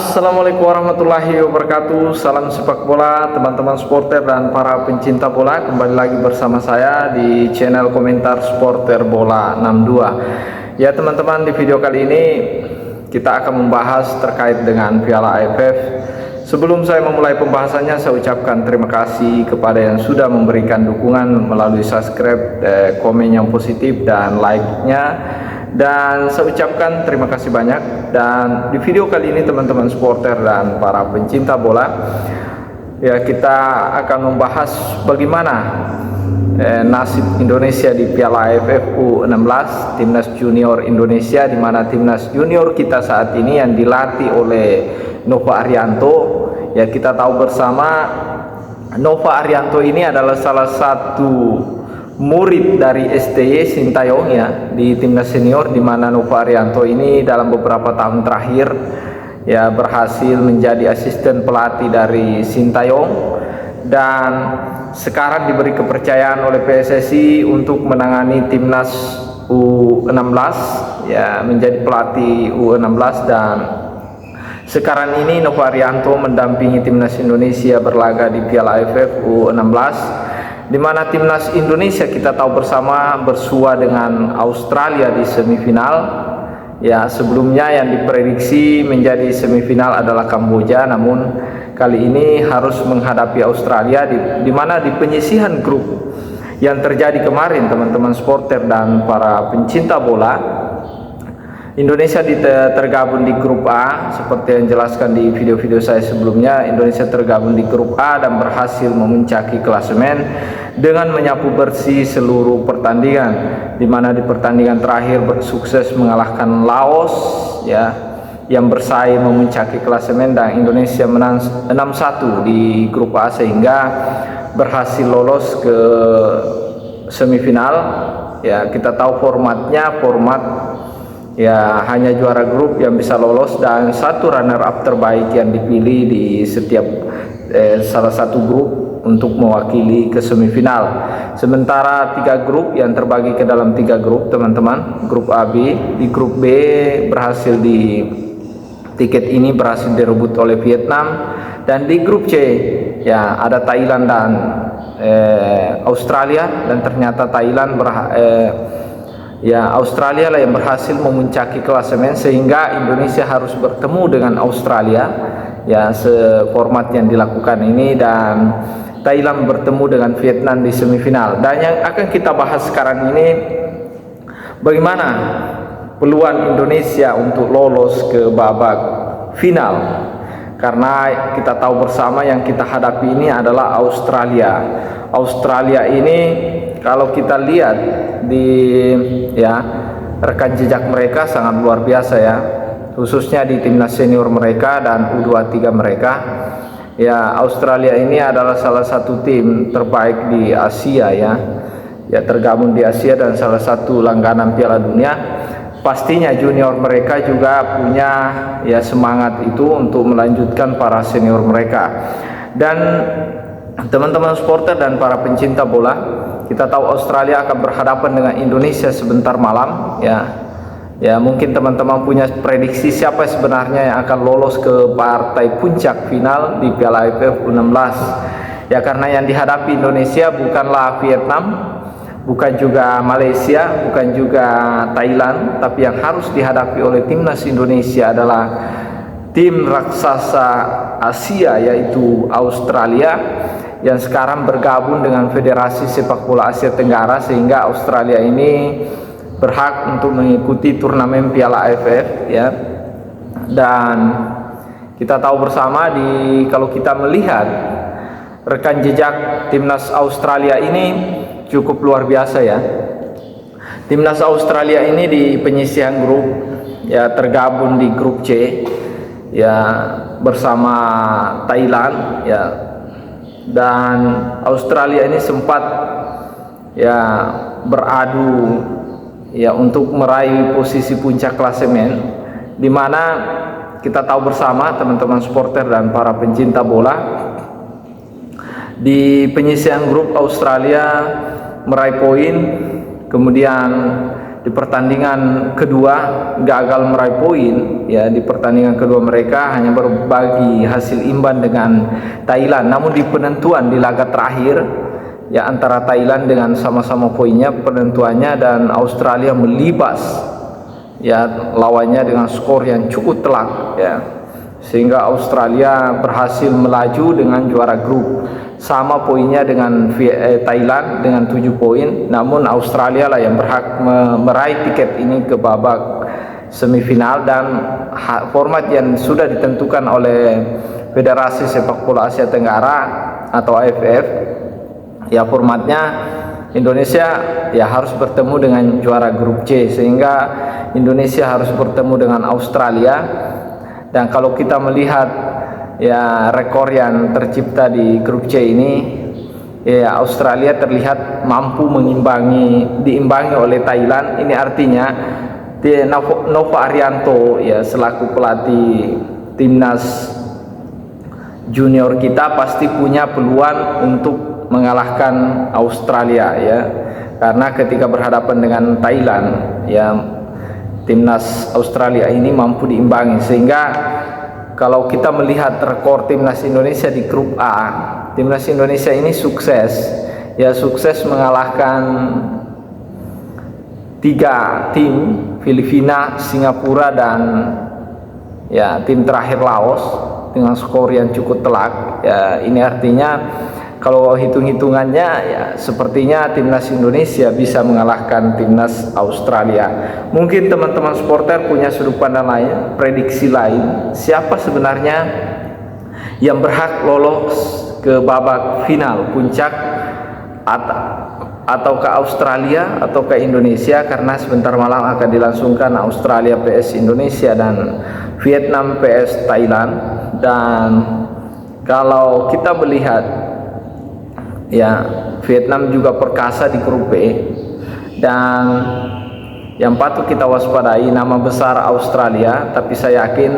Assalamualaikum warahmatullahi wabarakatuh. Salam sepak bola teman-teman supporter dan para pencinta bola. Kembali lagi bersama saya di channel komentar supporter bola 62. Ya teman-teman, di video kali ini kita akan membahas terkait dengan Piala AFF. Sebelum saya memulai pembahasannya, saya ucapkan terima kasih kepada yang sudah memberikan dukungan melalui subscribe, komen yang positif dan like-nya. Dan saya ucapkan terima kasih banyak. Dan di video kali ini teman-teman supporter dan para pencinta bola, ya kita akan membahas bagaimana nasib Indonesia di Piala AFF U16, timnas junior Indonesia, di mana timnas junior kita saat ini yang dilatih oleh Nova Arianto. Ya kita tahu bersama Nova Arianto ini adalah salah satu murid dari STY Sintayong ya di timnas senior, di mana Nova Arianto ini dalam beberapa tahun terakhir ya berhasil menjadi asisten pelatih dari Sintayong dan sekarang diberi kepercayaan oleh PSSI untuk menangani timnas U16 ya, menjadi pelatih U16. Dan sekarang ini Nova Arianto mendampingi timnas Indonesia berlaga di Piala AFF U16, di mana timnas Indonesia kita tahu bersama bersua dengan Australia di semifinal. Ya sebelumnya yang diprediksi menjadi semifinal adalah Kamboja, namun kali ini harus menghadapi Australia, di mana di penyisihan grup yang terjadi kemarin teman-teman supporter dan para pencinta bola, Indonesia tergabung di grup A. Seperti yang jelaskan di video-video saya sebelumnya, Indonesia tergabung di grup A dan berhasil memuncaki klasemen dengan menyapu bersih seluruh pertandingan, di mana di pertandingan terakhir sukses mengalahkan Laos ya, yang bersaing memuncaki klasemen, dan Indonesia menang 6-1 di grup A sehingga berhasil lolos ke semifinal. Ya kita tahu format ya hanya juara grup yang bisa lolos dan satu runner up terbaik yang dipilih di setiap salah satu grup untuk mewakili ke semifinal. Sementara 3 grup yang terbagi ke dalam 3 grup teman-teman, grup A, B. Di grup B tiket ini berhasil direbut oleh Vietnam, dan di grup C ya ada Thailand dan Australia, dan ternyata Thailand Australia lah yang berhasil memuncaki klasemen sehingga Indonesia harus bertemu dengan Australia ya seformat yang dilakukan ini, dan Thailand bertemu dengan Vietnam di semifinal. Dan yang akan kita bahas sekarang ini, bagaimana peluang Indonesia untuk lolos ke babak final, karena kita tahu bersama yang kita hadapi ini adalah Australia ini kalau kita lihat di rekan jejak mereka sangat luar biasa ya, khususnya di timnas senior mereka dan U23 mereka. Ya Australia ini adalah salah satu tim terbaik di Asia ya tergabung di Asia dan salah satu langganan Piala Dunia. Pastinya junior mereka juga punya ya semangat itu untuk melanjutkan para senior mereka. Dan teman-teman supporter dan para pencinta bola, kita tahu Australia akan berhadapan dengan Indonesia sebentar malam ya mungkin teman-teman punya prediksi siapa sebenarnya yang akan lolos ke partai puncak final di Piala AFF U16 ya, karena yang dihadapi Indonesia bukanlah Vietnam, bukan juga Malaysia, bukan juga Thailand, tapi yang harus dihadapi oleh timnas Indonesia adalah tim raksasa Asia yaitu Australia, yang sekarang bergabung dengan Federasi Sepak Bola Asia Tenggara, sehingga Australia ini berhak untuk mengikuti turnamen Piala AFF ya. Dan kita tahu bersama kalau kita melihat rekan jejak timnas Australia ini cukup luar biasa ya. Timnas Australia ini di penyisihan grup ya tergabung di grup C ya bersama Thailand ya, dan Australia ini sempat ya beradu ya untuk meraih posisi puncak klasemen, di mana kita tahu bersama teman-teman supporter dan para pencinta bola, di penyisihan grup Australia meraih poin, kemudian di pertandingan kedua gagal meraih poin. Ya, di pertandingan kedua mereka hanya berbagi hasil imbang dengan Thailand. Namun di penentuan di laga terakhir ya antara Thailand dengan sama-sama poinnya penentuannya, dan Australia melibas ya lawannya dengan skor yang cukup telak ya, sehingga Australia berhasil melaju dengan juara grup, sama poinnya dengan Thailand dengan 7 poin. Namun Australia lah yang berhak meraih tiket ini ke babak semifinal, dan format yang sudah ditentukan oleh Federasi Sepak Bola Asia Tenggara atau AFF. Ya, formatnya Indonesia ya harus bertemu dengan juara grup C, sehingga Indonesia harus bertemu dengan Australia. Dan kalau kita melihat ya rekor yang tercipta di grup C ini, ya Australia terlihat mampu diimbangi oleh Thailand. Ini artinya Nova Arianto ya selaku pelatih timnas junior kita pasti punya peluang untuk mengalahkan Australia ya, karena ketika berhadapan dengan Thailand ya timnas Australia ini mampu diimbangi. Sehingga kalau kita melihat rekor timnas Indonesia di grup A, timnas Indonesia ini sukses mengalahkan 3 tim, Filipina, Singapura, dan ya tim terakhir Laos dengan skor yang cukup telak ya. Ini artinya kalau hitung-hitungannya ya sepertinya timnas Indonesia bisa mengalahkan timnas Australia. Mungkin teman-teman supporter punya sudut pandang lain, prediksi lain, siapa sebenarnya yang berhak lolos ke babak final puncak, atau ke Australia atau ke Indonesia, karena sebentar malam akan dilangsungkan Australia vs Indonesia dan Vietnam vs Thailand. Dan kalau kita melihat ya Vietnam juga perkasa di grup B, dan yang patut kita waspadai nama besar Australia. Tapi saya yakin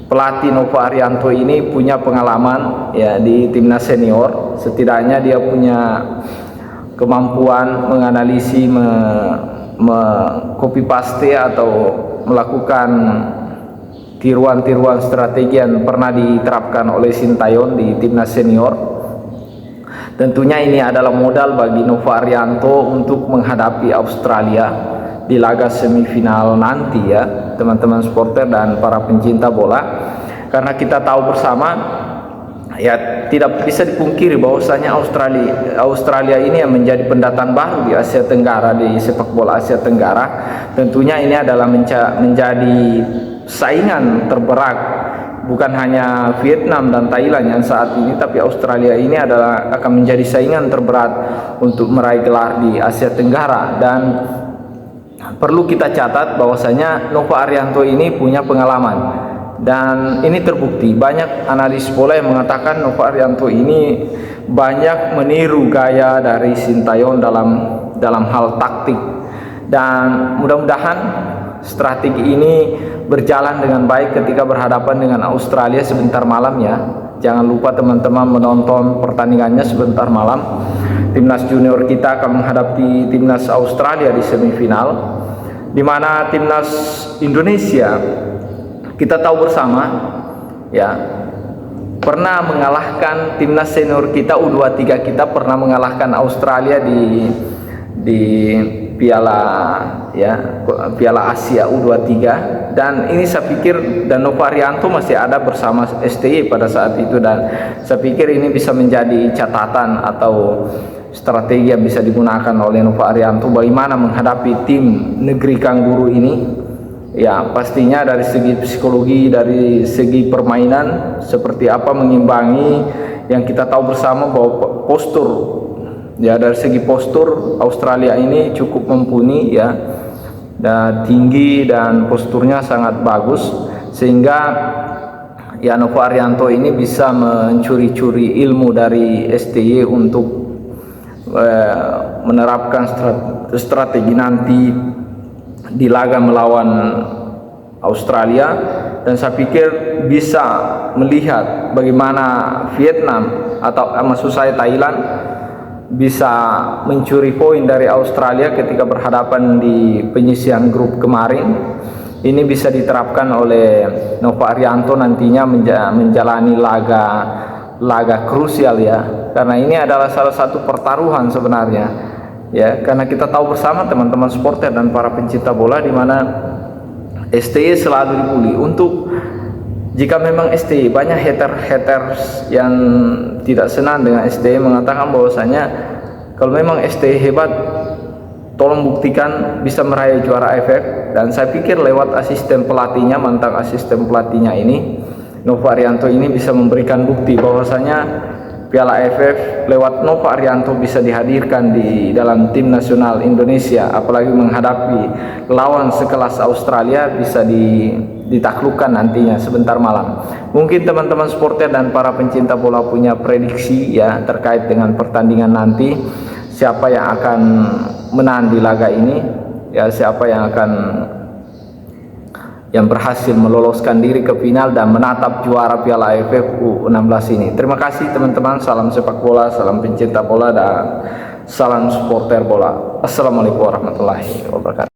pelatih Nova Arianto ini punya pengalaman ya di timnas senior. Setidaknya dia punya kemampuan menganalisis, copy paste atau melakukan tiruan-tiruan strategi yang pernah diterapkan oleh Sintayong di timnas senior. Tentunya ini adalah modal bagi Nova Arianto untuk menghadapi Australia di laga semifinal nanti ya teman-teman supporter dan para pencinta bola. Karena kita tahu bersama ya tidak bisa dipungkiri bahwasanya Australia ini yang menjadi pendatang baru di Asia Tenggara, di sepak bola Asia Tenggara. Tentunya ini adalah menjadi saingan terberat, bukan hanya Vietnam dan Thailand yang saat ini, tapi Australia ini akan menjadi saingan terberat untuk meraih gelar di Asia Tenggara. Dan perlu kita catat bahwasanya Nova Arianto ini punya pengalaman, dan ini terbukti. Banyak analis bola yang mengatakan Nova Arianto ini banyak meniru gaya dari Sintayong dalam hal taktik, dan mudah-mudahan strategi ini berjalan dengan baik ketika berhadapan dengan Australia sebentar malam ya. Jangan lupa teman-teman menonton pertandingannya sebentar malam. Timnas junior kita akan menghadapi timnas Australia di semifinal, di mana timnas Indonesia kita tahu bersama ya pernah mengalahkan timnas senior kita, U23 kita pernah mengalahkan Australia di Piala Asia U23. Dan ini saya pikir, dan Nova Arianto masih ada bersama STY pada saat itu, dan saya pikir ini bisa menjadi catatan atau strategi yang bisa digunakan oleh Nova Arianto bagaimana menghadapi tim negeri Kangguru ini. Ya pastinya dari segi psikologi, dari segi permainan seperti apa mengimbangi, yang kita tahu bersama bahwa postur ya, dari segi postur Australia ini cukup mumpuni ya, dan tinggi dan posturnya sangat bagus, sehingga ya Nova Arianto ini bisa mencuri-curi ilmu dari STY untuk menerapkan strategi nanti di laga melawan Australia. Dan saya pikir bisa melihat bagaimana Vietnam atau maksud saya Thailand bisa mencuri poin dari Australia ketika berhadapan di penyisihan grup kemarin. Ini bisa diterapkan oleh Nova Arianto nantinya menjalani laga krusial ya, karena ini adalah salah satu pertaruhan sebenarnya ya, karena kita tahu bersama teman-teman supporter dan para pencinta bola di mana STY selalu dibully. Untuk jika memang STY banyak haters yang tidak senang dengan STY mengatakan bahwasanya kalau memang STY hebat, tolong buktikan bisa meraih juara AFF. Dan saya pikir lewat asisten pelatihnya, mantan asisten pelatihnya ini, Nova Arianto ini bisa memberikan bukti bahwasanya Piala AFF lewat Nova Arianto bisa dihadirkan di dalam tim nasional Indonesia, apalagi menghadapi lawan sekelas Australia bisa ditaklukkan nantinya sebentar malam. Mungkin teman-teman supporter dan para pencinta bola punya prediksi ya terkait dengan pertandingan nanti, siapa yang akan menang di laga ini ya, siapa yang berhasil meloloskan diri ke final dan menatap juara Piala AFF U16 ini. Terima kasih teman-teman, salam sepak bola, salam pencinta bola, dan salam supporter bola. Assalamualaikum warahmatullahi wabarakatuh.